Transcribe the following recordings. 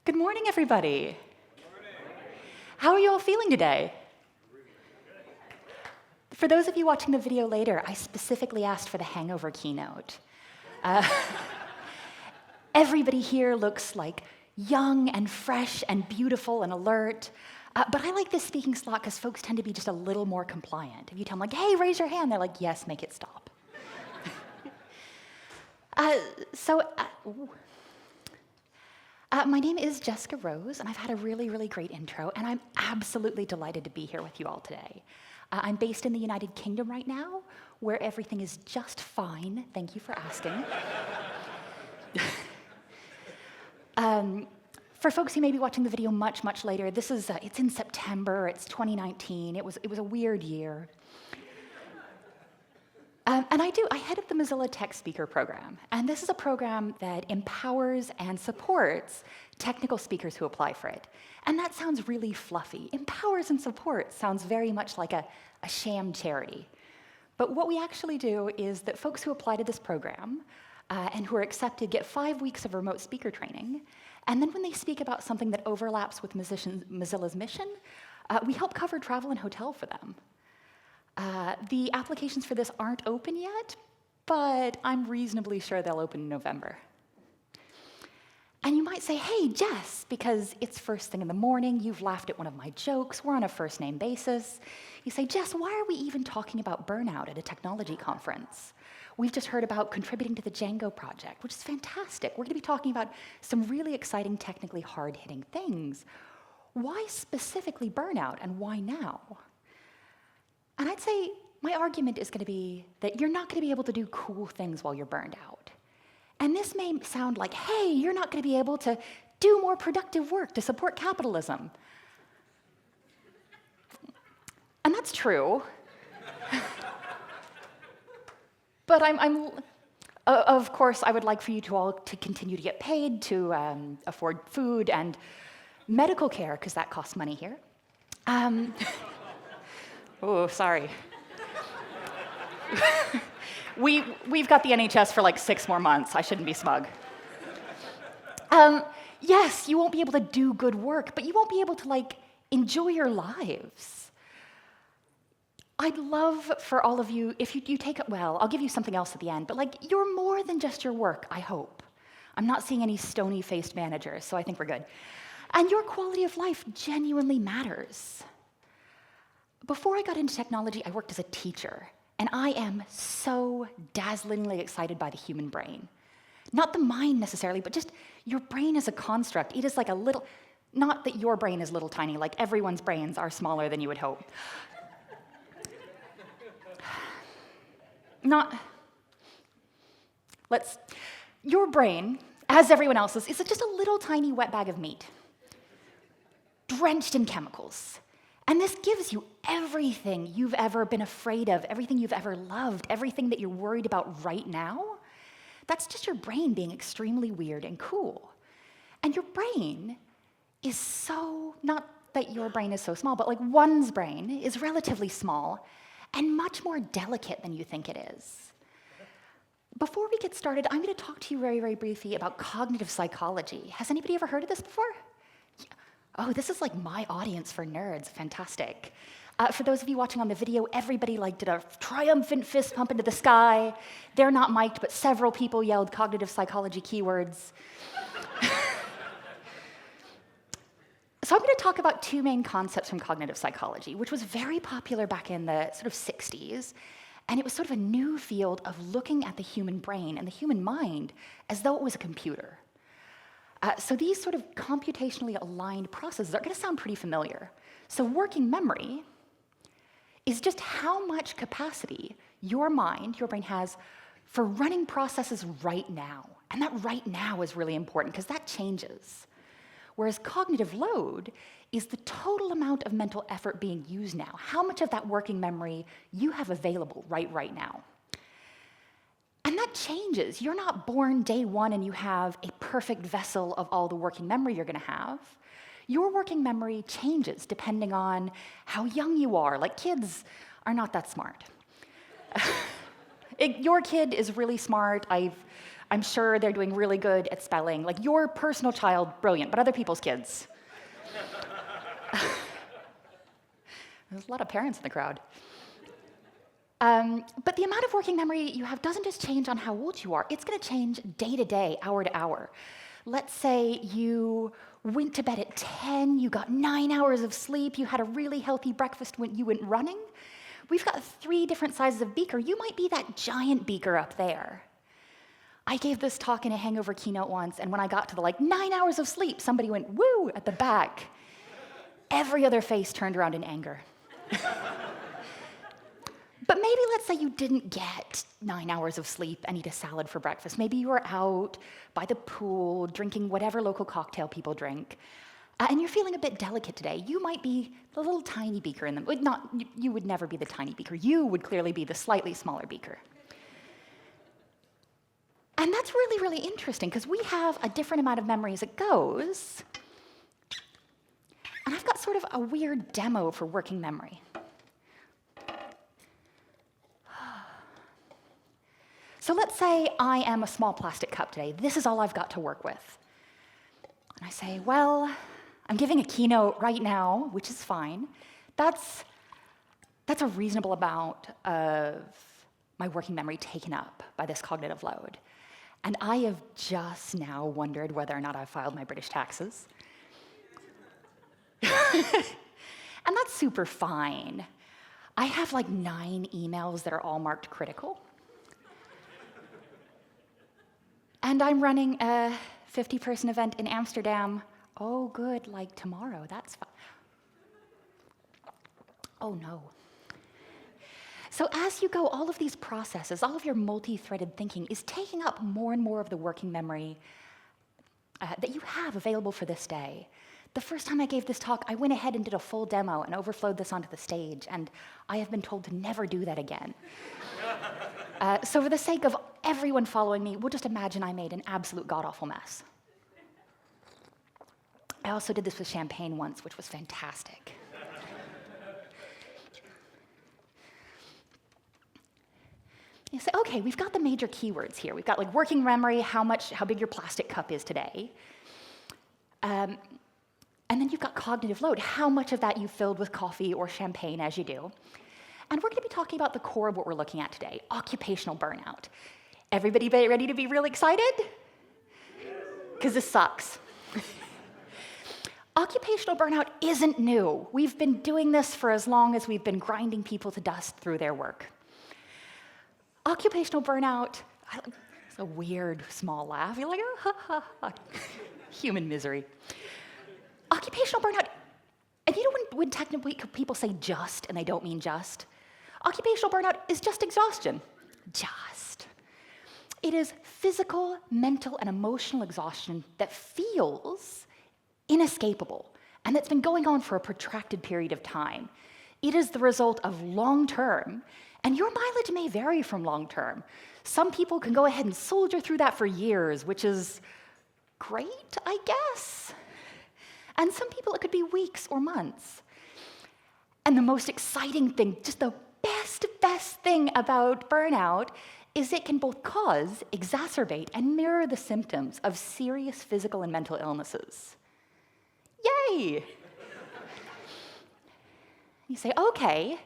Good morning, everybody. How are you all feeling today? For those of you watching the video later, I specifically asked for the hangover keynote. Everybody here looks like young and fresh and beautiful and alert. But I like this speaking slot because folks tend to be just a little more compliant. If you tell them, like, hey, raise your hand, they're like, yes, make it stop. My name is Jessica Rose, and I've had a really, really great intro, and I'm absolutely delighted to be here with you all today. I'm based in the United Kingdom right now, where everything is just fine. Thank you for asking. For folks who may be watching the video much, much later, it's in September, it's 2019, it was a weird year. And I head up the Mozilla Tech Speaker Program, and this is a program that empowers and supports technical speakers who apply for it. And that sounds really fluffy. Empowers and supports sounds very much like a sham charity. But what we actually do is that folks who apply to this program and who are accepted get 5 weeks of remote speaker training, and then when they speak about something that overlaps with Mozilla's mission, we help cover travel and hotel for them. The applications for this aren't open yet, but I'm reasonably sure they'll open in November. And you might say, hey, Jess, because it's first thing in the morning, you've laughed at one of my jokes, we're on a first-name basis. You say, Jess, why are we even talking about burnout at a technology conference? We've just heard about contributing to the Django project, which is fantastic. We're going to be talking about some really exciting, technically hard-hitting things. Why specifically burnout, and why now? And I'd say my argument is going to be that you're not going to be able to do cool things while you're burned out. And this may sound like, hey, you're not going to be able to do more productive work to support capitalism. And that's true. But of course, I would like for you to all to continue to get paid, to afford food and medical care, because that costs money here. Oh, sorry. We've got the NHS for like 6 more months. I shouldn't be smug. Yes, you won't be able to do good work, but you won't be able to enjoy your lives. I'd love for all of you, if you take it well, I'll give you something else at the end, but you're more than just your work, I hope. I'm not seeing any stony-faced managers, so I think we're good. And your quality of life genuinely matters. Before I got into technology, I worked as a teacher, and I am so dazzlingly excited by the human brain. Not the mind necessarily, but just your brain as a construct. It is like a little, not that your brain is little tiny, like everyone's brains are smaller than you would hope. Your brain, as everyone else's, is just a little tiny wet bag of meat, drenched in chemicals. And this gives you everything you've ever been afraid of, everything you've ever loved, everything that you're worried about right now. That's just your brain being extremely weird and cool. And your brain is so, not that your brain is so small, but one's brain is relatively small and much more delicate than you think it is. Before we get started, I'm going to talk to you very, very briefly about cognitive psychology. Has anybody ever heard of this before? Oh, this is like my audience for nerds. Fantastic. For those of you watching on the video, everybody did a triumphant fist pump into the sky. They're not mic'd, but several people yelled cognitive psychology keywords. So I'm going to talk about 2 main concepts from cognitive psychology, which was very popular back in the sort of 60s. And it was sort of a new field of looking at the human brain and the human mind as though it was a computer. So these sort of computationally aligned processes are going to sound pretty familiar. So working memory is just how much capacity your mind, your brain has for running processes right now. And that right now is really important because that changes. Whereas cognitive load is the total amount of mental effort being used now. How much of that working memory you have available right now. And that changes. You're not born day one and you have a perfect vessel of all the working memory you're going to have. Your working memory changes depending on how young you are. Kids are not that smart. Your kid is really smart. I'm sure they're doing really good at spelling. Like your personal child, brilliant, but other people's kids. There's a lot of parents in the crowd. But the amount of working memory you have doesn't just change on how old you are. It's going to change day to day, hour to hour. Let's say you went to bed at 10, you got 9 hours of sleep, you had a really healthy breakfast when you went running. We've got 3 different sizes of beaker. You might be that giant beaker up there. I gave this talk in a hangover keynote once, and when I got to the 9 hours of sleep, somebody went, woo, at the back. Every other face turned around in anger. But maybe let's say you didn't get 9 hours of sleep and eat a salad for breakfast. Maybe you were out by the pool drinking whatever local cocktail people drink, and you're feeling a bit delicate today. You might be the little tiny beaker in them. You would never be the tiny beaker. You would clearly be the slightly smaller beaker. And that's really, really interesting because we have a different amount of memory as it goes. And I've got sort of a weird demo for working memory. So let's say I am a small plastic cup today. This is all I've got to work with. And I say, well, I'm giving a keynote right now, which is fine. That's a reasonable amount of my working memory taken up by this cognitive load. And I have just now wondered whether or not I've filed my British taxes. And that's super fine. I have 9 emails that are all marked critical. And I'm running a 50-person event in Amsterdam. Oh, good, tomorrow, that's fine. Oh, no. So as you go, all of these processes, all of your multi-threaded thinking is taking up more and more of the working memory that you have available for this day. The first time I gave this talk, I went ahead and did a full demo and overflowed this onto the stage, and I have been told to never do that again. So for the sake of everyone following me, we'll just imagine I made an absolute god-awful mess. I also did this with champagne once, which was fantastic. You say, okay, we've got the major keywords here. We've got working memory, how big your plastic cup is today. And then you've got cognitive load, how much of that you filled with coffee or champagne as you do. And we're going to be talking about the core of what we're looking at today, occupational burnout. Everybody ready to be real excited? Because this sucks. Occupational burnout isn't new. We've been doing this for as long as we've been grinding people to dust through their work. Occupational burnout, it's a weird, small laugh. You're like, oh, ha, ha, ha. Human misery. Occupational burnout, and you know when technically people say just and they don't mean just? Occupational burnout is just exhaustion. Just. It is physical, mental, and emotional exhaustion that feels inescapable and that's been going on for a protracted period of time. It is the result of long-term, and your mileage may vary from long-term. Some people can go ahead and soldier through that for years, which is great, I guess. And some people, it could be weeks or months. And the most exciting thing, just the best thing about burnout is it can both cause, exacerbate, and mirror the symptoms of serious physical and mental illnesses. Yay! You say, okay,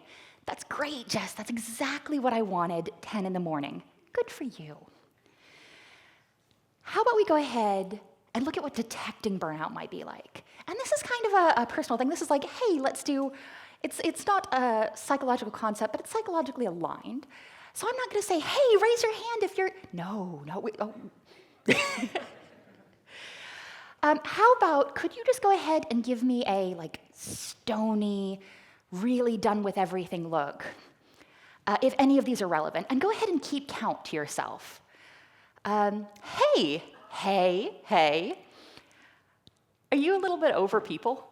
that's great, Jess. That's exactly what I wanted, 10 in the morning. Good for you. How about we go ahead and look at what detecting burnout might be like? And this is kind of a personal thing. This is like, hey, let's do, it's not a psychological concept, but it's psychologically aligned. So I'm not going to say, hey, raise your hand if you're, no, wait, oh. How about, could you just go ahead and give me a stony, really done with everything look, if any of these are relevant, and go ahead and keep count to yourself. Hey, are you a little bit over people?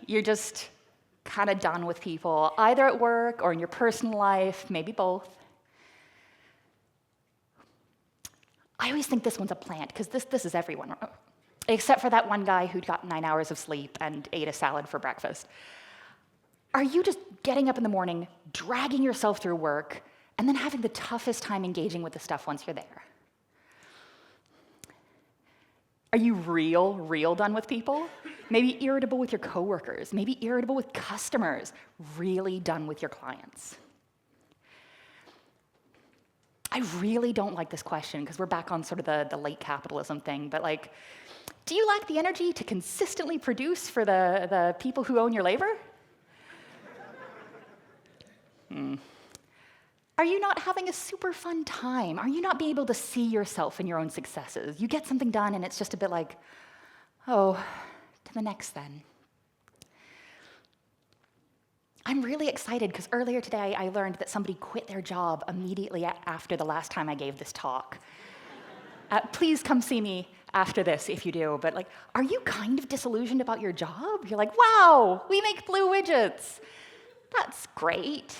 You're just kind of done with people, either at work or in your personal life, maybe both. I always think this one's a plant, because this is everyone, except for that one guy who got 9 hours of sleep and ate a salad for breakfast. Are you just getting up in the morning, dragging yourself through work, and then having the toughest time engaging with the stuff once you're there? Are you real done with people? Maybe irritable with your coworkers, maybe irritable with customers, really done with your clients. I really don't like this question because we're back on sort of the late capitalism thing, but like, do you lack the energy to consistently produce for the people who own your labor? Are you not having a super fun time? Are you not being able to see yourself in your own successes? You get something done and it's just a bit like, oh, to the next then. I'm really excited because earlier today I learned that somebody quit their job immediately after the last time I gave this talk. Please come see me after this if you do, but like, are you kind of disillusioned about your job? You're like, wow, we make blue widgets. That's great.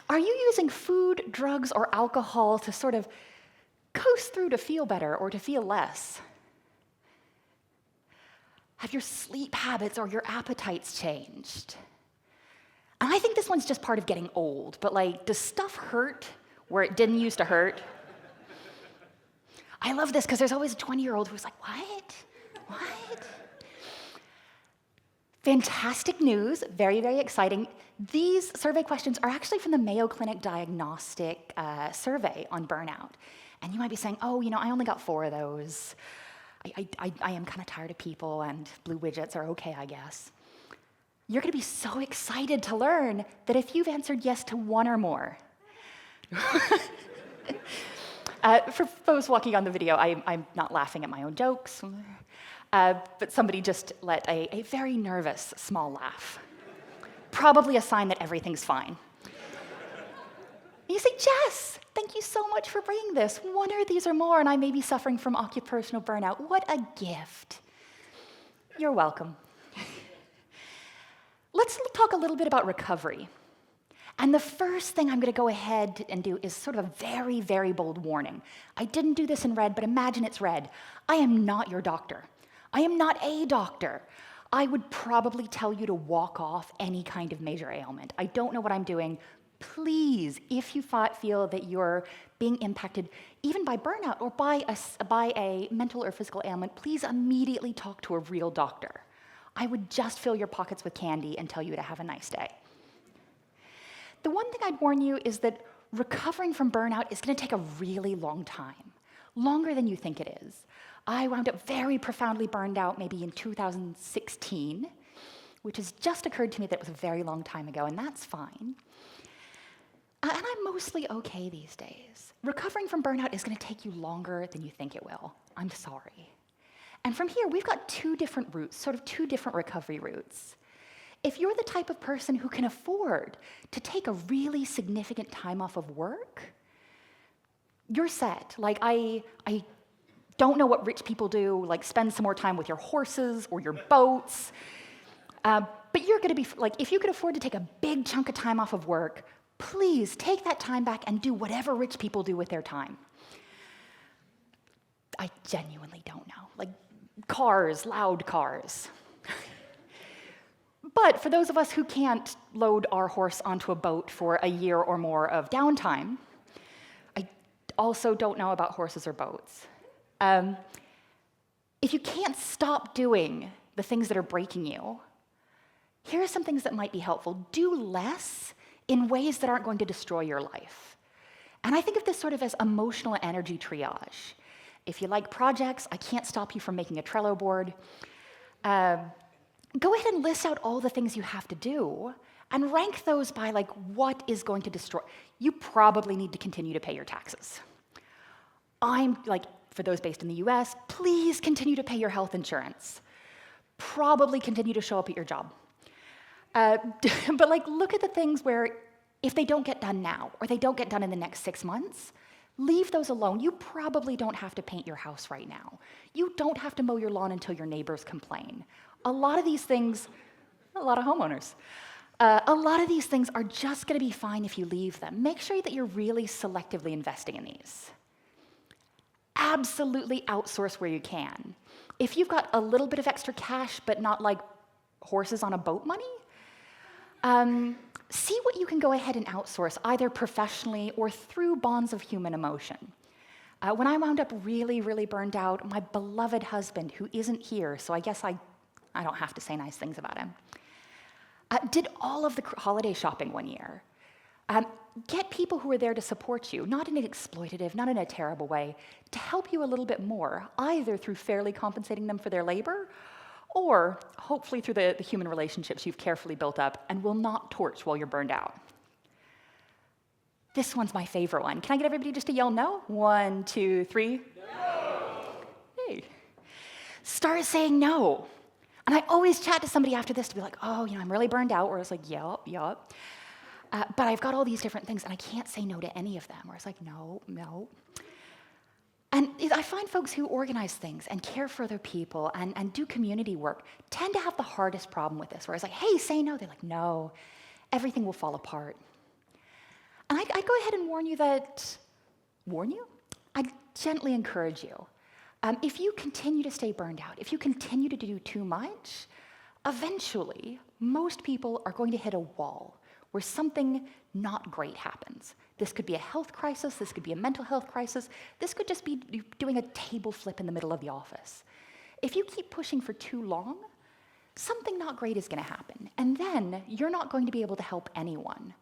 Are you using food, drugs, or alcohol to sort of coast through to feel better or to feel less? Have your sleep habits or your appetites changed? And I think this one's just part of getting old, but like, does stuff hurt where it didn't used to hurt? I love this because there's always a 20-year-old who's like, what? What? Fantastic news, very, very exciting. These survey questions are actually from the Mayo Clinic Diagnostic Survey on burnout. And you might be saying, oh, I only got 4 of those. I am kind of tired of people, and blue widgets are okay, I guess. You're going to be so excited to learn that if you've answered yes to 1 or more, for those walking on the video, I'm not laughing at my own jokes, but somebody just let a very nervous small laugh. Probably a sign that everything's fine. You say, Jess, thank you so much for bringing this. 1 of these or more, and I may be suffering from occupational burnout. What a gift. You're welcome. Let's talk a little bit about recovery. And the first thing I'm going to go ahead and do is sort of a very, very bold warning. I didn't do this in red, but imagine it's red. I am not your doctor. I am not a doctor. I would probably tell you to walk off any kind of major ailment. I don't know what I'm doing. Please, if you feel that you're being impacted even by burnout or by a mental or physical ailment, please immediately talk to a real doctor. I would just fill your pockets with candy and tell you to have a nice day. The one thing I'd warn you is that recovering from burnout is going to take a really long time, longer than you think it is. I wound up very profoundly burned out maybe in 2016, which has just occurred to me that was a very long time ago, and that's fine. And I'm mostly okay these days. Recovering from burnout is going to take you longer than you think it will. I'm sorry. And from here, we've got 2 different routes, sort of 2 different recovery routes. If you're the type of person who can afford to take a really significant time off of work, you're set. Like, I don't know what rich people do, like spend some more time with your horses or your boats. But you're going to be, like, if you could afford to take a big chunk of time off of work, please take that time back and do whatever rich people do with their time. I genuinely don't know. Like, cars, loud cars. But for those of us who can't load our horse onto a boat for a year or more of downtime, I also don't know about horses or boats. If you can't stop doing the things that are breaking you, here are some things that might be helpful. Do less in ways that aren't going to destroy your life. And I think of this sort of as emotional energy triage. If you like projects, I can't stop you from making a Trello board. Go ahead and list out all the things you have to do and rank those by like what is going to destroy. You probably need to continue to pay your taxes. I'm like, for those based in the US, please continue to pay your health insurance. Probably continue to show up at your job. But like, look at the things where if they don't get done now or they don't get done in the next 6 months, leave those alone. You probably don't have to paint your house right now. You don't have to mow your lawn until your neighbors complain. A lot of these things, a lot of homeowners, a lot of these things are just going to be fine if you leave them. Make sure that you're really selectively investing in these. Absolutely outsource where you can. If you've got a little bit of extra cash, but not like horses on a boat money, see what you can go ahead and outsource, either professionally or through bonds of human emotion. When I wound up really, really burned out, my beloved husband, who isn't here, so I guess I don't have to say nice things about him, did all of the holiday shopping one year. Get people who are there to support you, not in an exploitative, not in a terrible way, to help you a little bit more, either through fairly compensating them for their labor, or hopefully through the human relationships you've carefully built up and will not torch while you're burned out. This one's my favorite one. Can I get everybody just to yell no? 1, 2, 3. No! Hey. Start saying no. And I always chat to somebody after this to be like, oh, I'm really burned out, or it's like, yup. But I've got all these different things, and I can't say no to any of them, or it's like, no. And I find folks who organize things and care for other people and do community work tend to have the hardest problem with this, where it's like, hey, say no. They're like, no, everything will fall apart. And I go ahead and warn you? I gently encourage you. If you continue to stay burned out, if you continue to do too much, eventually, most people are going to hit a wall where something not great happens. This could be a health crisis, this could be a mental health crisis, this could just be doing a table flip in the middle of the office. If you keep pushing for too long, something not great is going to happen, and then you're not going to be able to help anyone.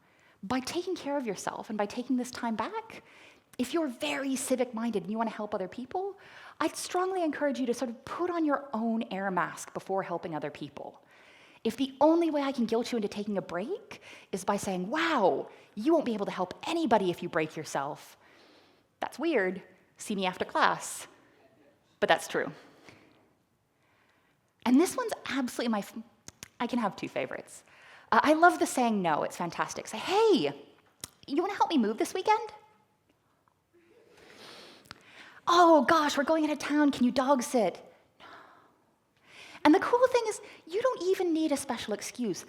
By taking care of yourself and by taking this time back, if you're very civic-minded and you want to help other people, I'd strongly encourage you to sort of put on your own air mask before helping other people. If the only way I can guilt you into taking a break is by saying, wow, you won't be able to help anybody if you break yourself, that's weird. See me after class. But that's true. And this one's absolutely I can have two favorites. I love the saying no, it's fantastic. Say, hey, you want to help me move this weekend? Oh gosh, we're going out of town, can you dog sit? No. And the cool thing is, you don't even need a special excuse.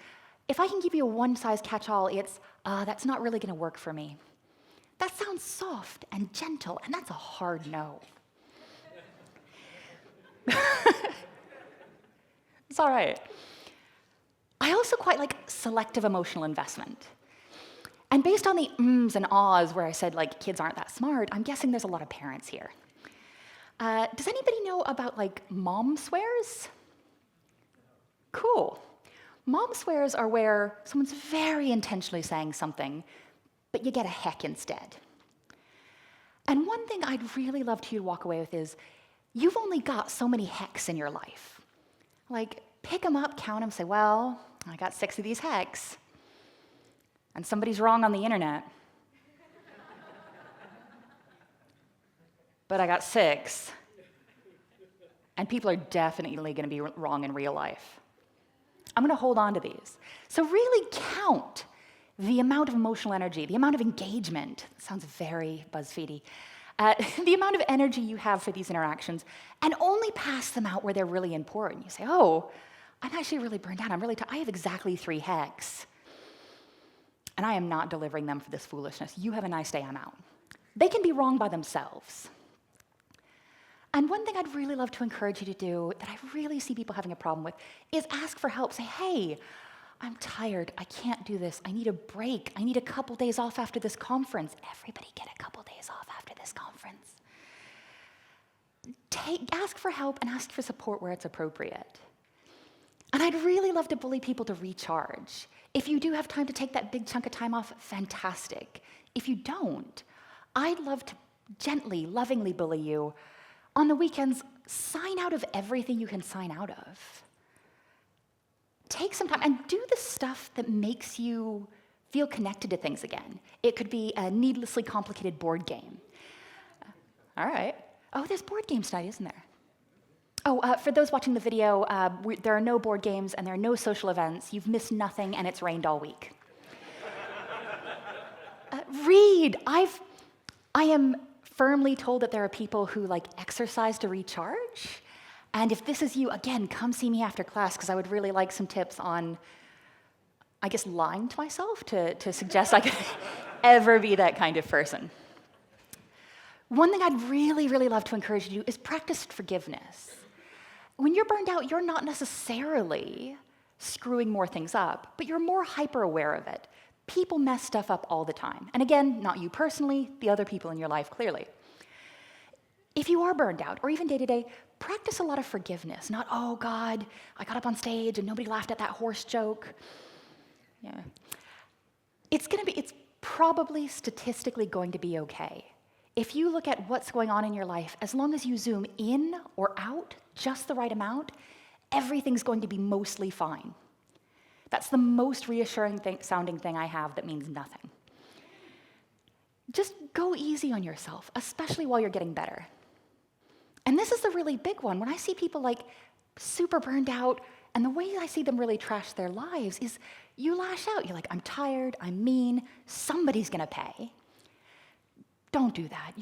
If I can give you a one-size-catch-all, it's, that's not really gonna work for me. That sounds soft and gentle, and that's a hard no. It's all right. I also quite like selective emotional investment. And based on the ums and ahs where I said like kids aren't that smart, I'm guessing there's a lot of parents here. Does anybody know about like mom swears? Cool. Mom swears are where someone's very intentionally saying something, but you get a heck instead. And one thing I'd really love to you to walk away with is, you've only got so many hecks in your life. Like, pick them up, count them, say, well, I got 6 of these hecks, and somebody's wrong on the internet. But I got 6, and people are definitely going to be wrong in real life. I'm going to hold on to these. So really count the amount of emotional energy, the amount of engagement, sounds very BuzzFeedy, the amount of energy you have for these interactions, and only pass them out where they're really important. You say, oh, I'm actually really burned out. I have exactly 3 hecks, and I am not delivering them for this foolishness. You have a nice day, I'm out. They can be wrong by themselves. And one thing I'd really love to encourage you to do that I really see people having a problem with is ask for help. Say, hey, I'm tired. I can't do this. I need a break. I need a couple days off after this conference. Everybody get a couple days off after this conference. Ask for help and ask for support where it's appropriate. And I'd really love to bully people to recharge. If you do have time to take that big chunk of time off, fantastic. If you don't, I'd love to gently, lovingly bully you. On the weekends, sign out of everything you can sign out of. Take some time and do the stuff that makes you feel connected to things again. It could be a needlessly complicated board game. All right. Oh, there's board games tonight, isn't there? Oh, for those watching the video, there are no board games and there are no social events. You've missed nothing and it's rained all week. Read. I am firmly told that there are people who like exercise to recharge. And if this is you, again, come see me after class because I would really like some tips on, I guess, lying to myself to suggest I could ever be that kind of person. One thing I'd really, really love to encourage you to do is practice forgiveness. When you're burned out, you're not necessarily screwing more things up, but you're more hyper-aware of it. People mess stuff up all the time. And again, not you personally, the other people in your life, clearly. If you are burned out, or even day-to-day, practice a lot of forgiveness. Not, oh God, I got up on stage and nobody laughed at that horse joke. Yeah. It's probably statistically going to be okay. If you look at what's going on in your life, as long as you zoom in or out just the right amount, everything's going to be mostly fine. That's the most reassuring sounding thing I have that means nothing. Just go easy on yourself, especially while you're getting better. And this is the really big one. When I see people like super burned out, and the way I see them really trash their lives is you lash out. You're like, I'm tired, I'm mean, somebody's gonna pay. Don't do that.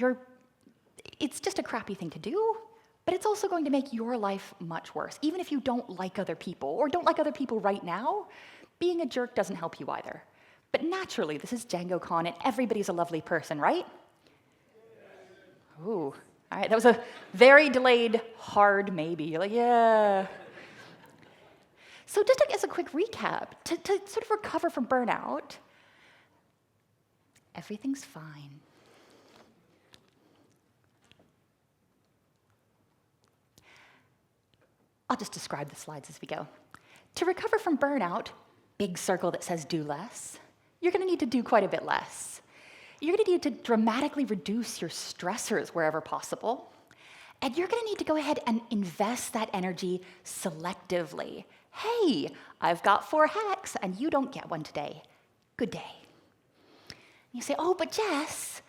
It's just a crappy thing to do, but it's also going to make your life much worse. Even if you don't like other people, or don't like other people right now, being a jerk doesn't help you either. But naturally, this is DjangoCon, and everybody's a lovely person, right? Ooh, all right, that was a very delayed, hard maybe. You're like, yeah. So just as a quick recap, to sort of recover from burnout, everything's fine. I'll just describe the slides as we go. To recover from burnout, big circle that says do less, you're gonna need to do quite a bit less. You're gonna need to dramatically reduce your stressors wherever possible, and you're gonna need to go ahead and invest that energy selectively. Hey, I've got 4 hacks and you don't get one today. Good day. You say, oh, but Jess,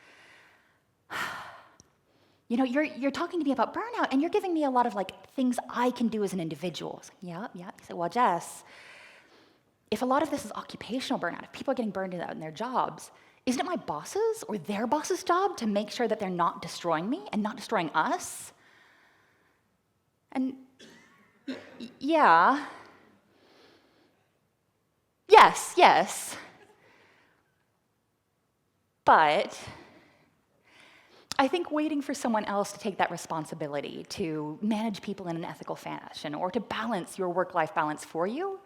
you know, you're talking to me about burnout and you're giving me a lot of like things I can do as an individual. Yeah. You say, well, Jess, if a lot of this is occupational burnout, if people are getting burned out in their jobs, isn't it my boss's or their boss's job to make sure that they're not destroying me and not destroying us? And yeah. Yes. But I think waiting for someone else to take that responsibility to manage people in an ethical fashion or to balance your work-life balance for you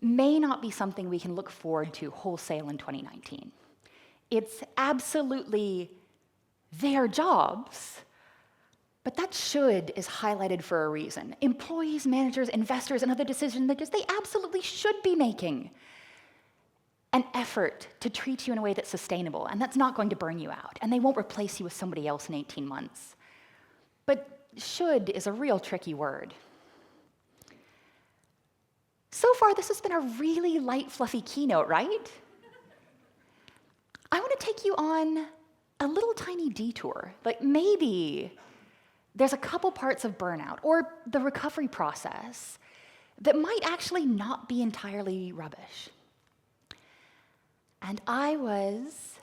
may not be something we can look forward to wholesale in 2019. It's absolutely their jobs, but that should is highlighted for a reason. Employees, managers, investors, and other decision makers, they absolutely should be making an effort to treat you in a way that's sustainable, and that's not going to burn you out, and they won't replace you with somebody else in 18 months. But should is a real tricky word. So far, this has been a really light, fluffy keynote, right? I want to take you on a little tiny detour. Like maybe there's a couple parts of burnout or the recovery process that might actually not be entirely rubbish. And I was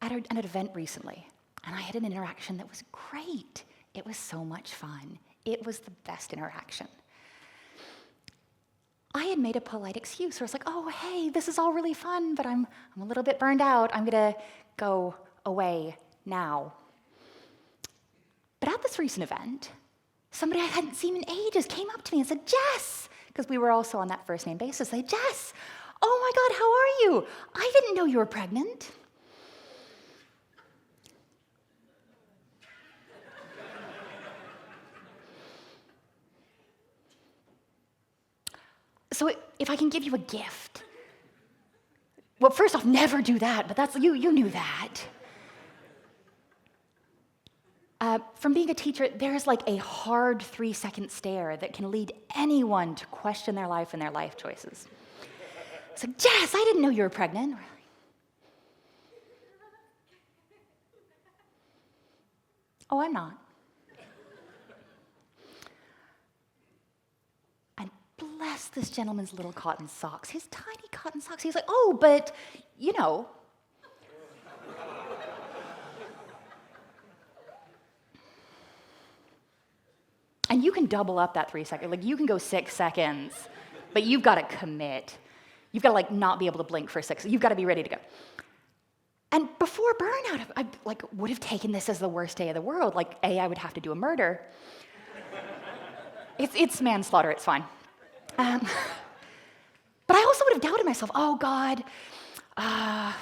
at an event recently, and I had an interaction that was great. It was so much fun. It was the best interaction. I had made a polite excuse where I was like, oh, hey, this is all really fun, but I'm a little bit burned out. I'm gonna go away now. But at this recent event, somebody I hadn't seen in ages came up to me and said, Jess, because we were also on that first name basis, they said, Jess, oh my God, how are you? I didn't know you were pregnant. So if I can give you a gift, well, first off, never do that, but that's you knew that. From being a teacher, there's like a hard 3-second stare that can lead anyone to question their life and their life choices. It's like, Jess, I didn't know you were pregnant. Oh, I'm not. And bless this gentleman's little cotton socks, his tiny cotton socks. He's like, oh, but, you know. And you can double up that 3 seconds. Like, you can go 6 seconds, but you've got to commit. You've got to, like, not be able to blink for 6. You've got to be ready to go. And before burnout, I would have taken this as the worst day of the world. Like, A, I would have to do a murder. It's manslaughter, it's fine. But I also would have doubted myself. Oh, God. I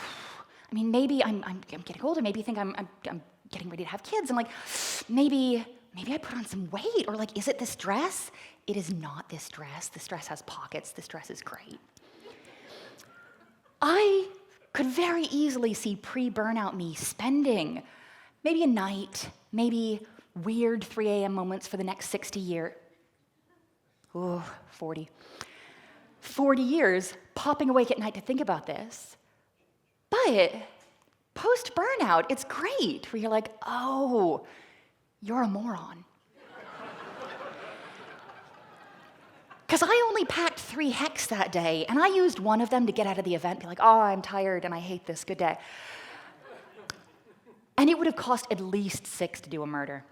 mean, maybe I'm getting older. Maybe you think I'm getting ready to have kids. I'm like, maybe I put on some weight, or like, is it this dress? It is not this dress. This dress has pockets. This dress is great. I could very easily see pre-burnout me spending maybe a night, maybe weird 3 a.m. moments for the next 60 years. Ooh, 40 years popping awake at night to think about this. But post-burnout, it's great, where you're like, oh, you're a moron. Because I only packed 3 hex that day, and I used one of them to get out of the event, be like, oh, I'm tired and I hate this, good day. And it would have cost at least 6 to do a murder.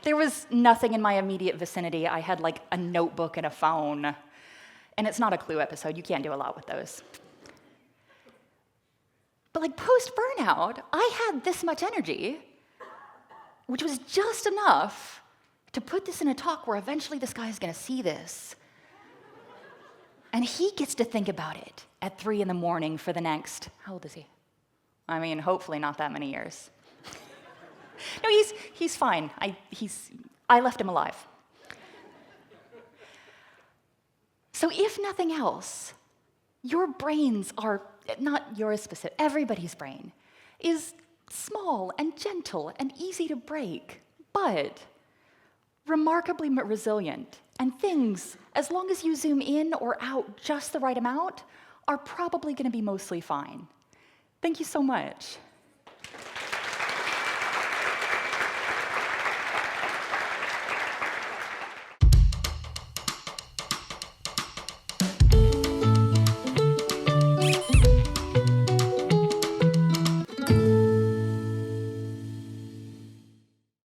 There was nothing in my immediate vicinity. I had like a notebook and a phone. And it's not a Clue episode, you can't do a lot with those. But like post-burnout, I had this much energy, which was just enough to put this in a talk where eventually this guy is gonna see this. And he gets to think about it at 3 in the morning for the next, how old is he? I mean, hopefully not that many years. No, he's fine. I left him alive. So if nothing else, your brains are, not yours specific, everybody's brain is small and gentle and easy to break, but remarkably resilient. And things, as long as you zoom in or out just the right amount, are probably going to be mostly fine. Thank you so much.